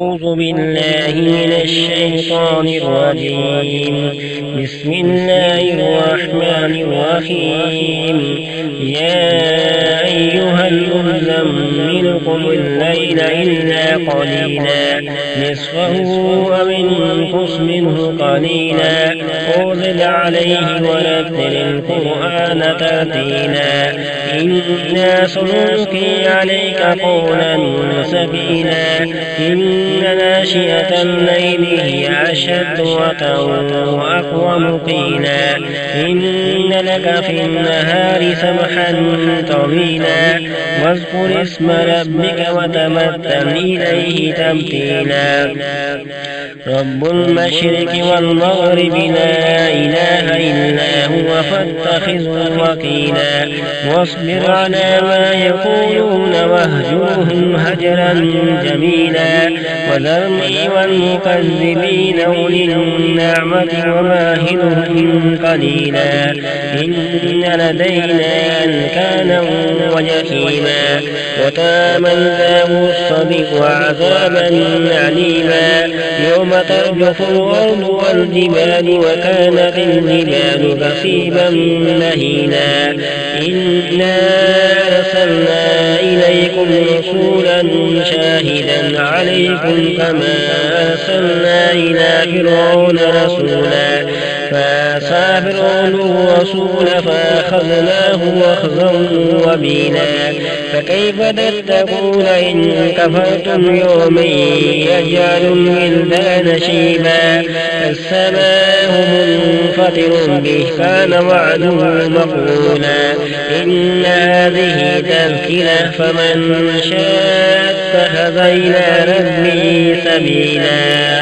أعوذ بالله من الشيطان الرجيم. بسم الله الرحمن الرحيم. يا أيها المزمل قم الليل إلا قليلا نصفه أو انقص منه قليلا أو زد عليه ورتل القرآن ترتيلا إنا سنلقي عليك قولا ثقيلا إن ناشئة الليل هي أشد وطئا وأقوم قيلا إن لك في النهار سبحا طويلا واذكر اسم ربك وتبتل إليه تبتيلا رب المشرق والمغرب لا إله إلا هو فاتخذه وكيلا واصبر على ما يقولون واهجرهم هجرا جميلا وذرني والمكذبين أولي النعمة وماهلهم قليلا إن لدينا أنكالا وجحيما وطعاما ذا غصة وعذابا عليما يوم ترجف الأرض والجبال وكانت الجبال كثيبا مهيلا إنا أرسلنا إليكم رسولا شاهدا عليكم كما أرسلنا إلى فرعون رسولا فعصى فرعون الرسول فأخذناه أخذا وبيلا فكيف تتقون إن كفرتم يوما يجعل الولدان شيبا السماء منفطر به كان وعده مفعولا إن هذه تذكرة فمن شاء اتخذ إلى ربه سبيلا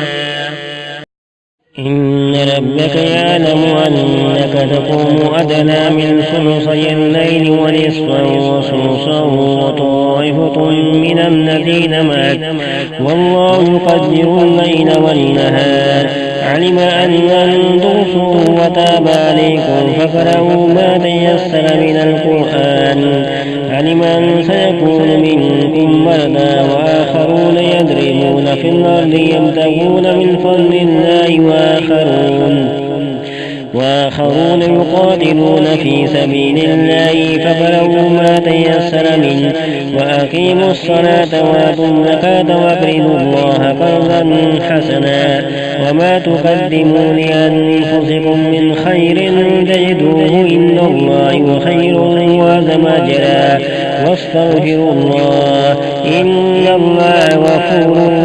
إن ربك يعلم أنك تقوم أدنى من ثلثي الليل ونصفا وثلثا وطائفة من الذين معك والله يقدر الليل والنهار علم أن لن تحصوا وتاب عليكم فاقرؤوا ما تيسر من القرآن علم أن سيكون منكم مرضى وآخرون يضربون في الأرض يبتغون من فضل الله وآخرون يقاتلون في سبيل الله فاقرؤوا ما تيسر منه وأقيموا الصلاة وآتوا الزكاة وأقرضوا الله قرضا حسنا وما تقدموا لأنفسكم من خير تجدوه عند الله خير وأعظم أجرا واستغفروا الله إن الله غفور